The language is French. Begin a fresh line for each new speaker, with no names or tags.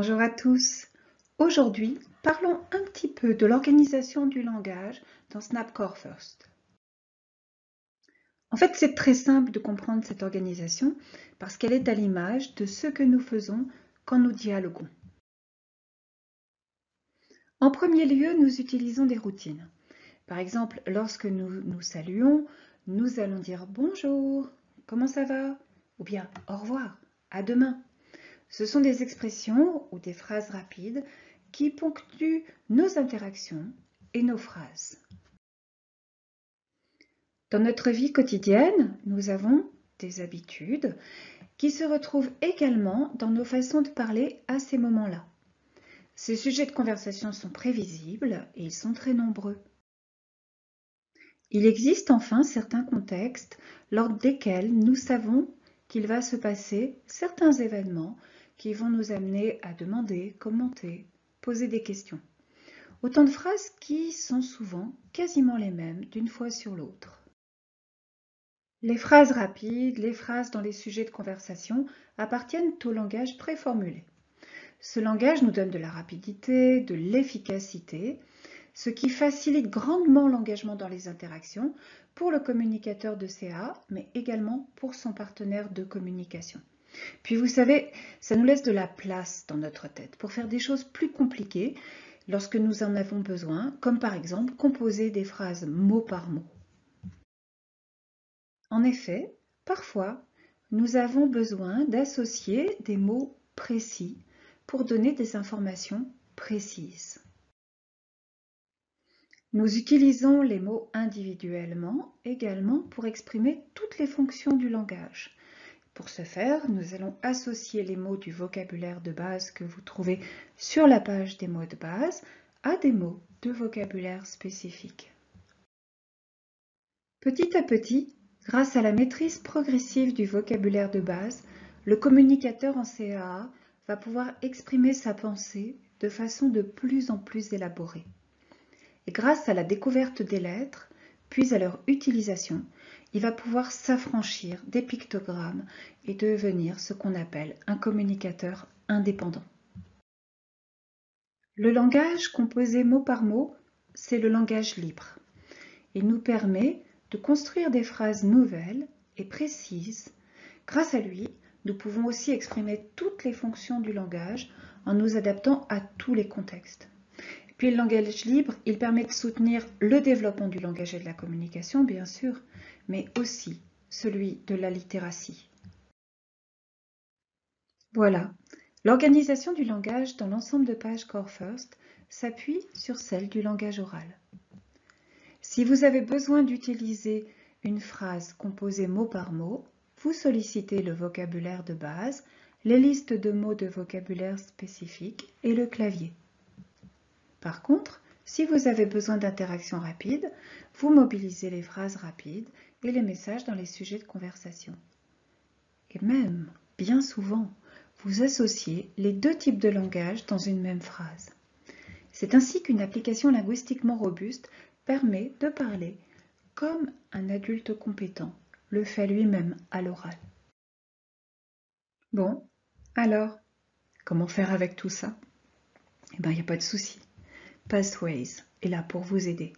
Bonjour à tous. Aujourd'hui, parlons un petit peu de l'organisation du langage dans Snap Core First. En fait, c'est très simple de comprendre cette organisation parce qu'elle est à l'image de ce que nous faisons quand nous dialoguons. En premier lieu, nous utilisons des routines. Par exemple, lorsque nous nous saluons, nous allons dire bonjour, comment ça va? Ou bien au revoir, à demain. Ce sont des expressions ou des phrases rapides qui ponctuent nos interactions et nos phrases. Dans notre vie quotidienne, nous avons des habitudes qui se retrouvent également dans nos façons de parler à ces moments-là. Ces sujets de conversation sont prévisibles et ils sont très nombreux. Il existe enfin certains contextes lors desquels nous savons qu'il va se passer certains événements qui vont nous amener à demander, commenter, poser des questions. Autant de phrases qui sont souvent quasiment les mêmes d'une fois sur l'autre. Les phrases rapides, les phrases dans les sujets de conversation appartiennent au langage préformulé. Ce langage nous donne de la rapidité, de l'efficacité, ce qui facilite grandement l'engagement dans les interactions pour le communicateur de CA, mais également pour son partenaire de communication. Puis vous savez, ça nous laisse de la place dans notre tête pour faire des choses plus compliquées lorsque nous en avons besoin, comme par exemple composer des phrases mot par mot. En effet, parfois, nous avons besoin d'associer des mots précis pour donner des informations précises. Nous utilisons les mots individuellement également pour exprimer toutes les fonctions du langage. Pour ce faire, nous allons associer les mots du vocabulaire de base que vous trouvez sur la page des mots de base à des mots de vocabulaire spécifiques. Petit à petit, grâce à la maîtrise progressive du vocabulaire de base, le communicateur en CAA va pouvoir exprimer sa pensée de façon de plus en plus élaborée. Et grâce à la découverte des lettres, puis à leur utilisation, il va pouvoir s'affranchir des pictogrammes et devenir ce qu'on appelle un communicateur indépendant. Le langage composé mot par mot, c'est le langage libre. Il nous permet de construire des phrases nouvelles et précises. Grâce à lui, nous pouvons aussi exprimer toutes les fonctions du langage en nous adaptant à tous les contextes. Puis le langage libre, il permet de soutenir le développement du langage et de la communication, bien sûr, mais aussi celui de la littératie. Voilà, l'organisation du langage dans l'ensemble de pages Core First s'appuie sur celle du langage oral. Si vous avez besoin d'utiliser une phrase composée mot par mot, vous sollicitez le vocabulaire de base, les listes de mots de vocabulaire spécifiques et le clavier. Par contre, si vous avez besoin d'interactions rapides, vous mobilisez les phrases rapides et les messages dans les sujets de conversation. Et même, bien souvent, vous associez les deux types de langage dans une même phrase. C'est ainsi qu'une application linguistiquement robuste permet de parler comme un adulte compétent le fait lui-même à l'oral. Bon, alors, comment faire avec tout ça? Eh bien, il n'y a pas de souci. Pathways est là pour vous aider.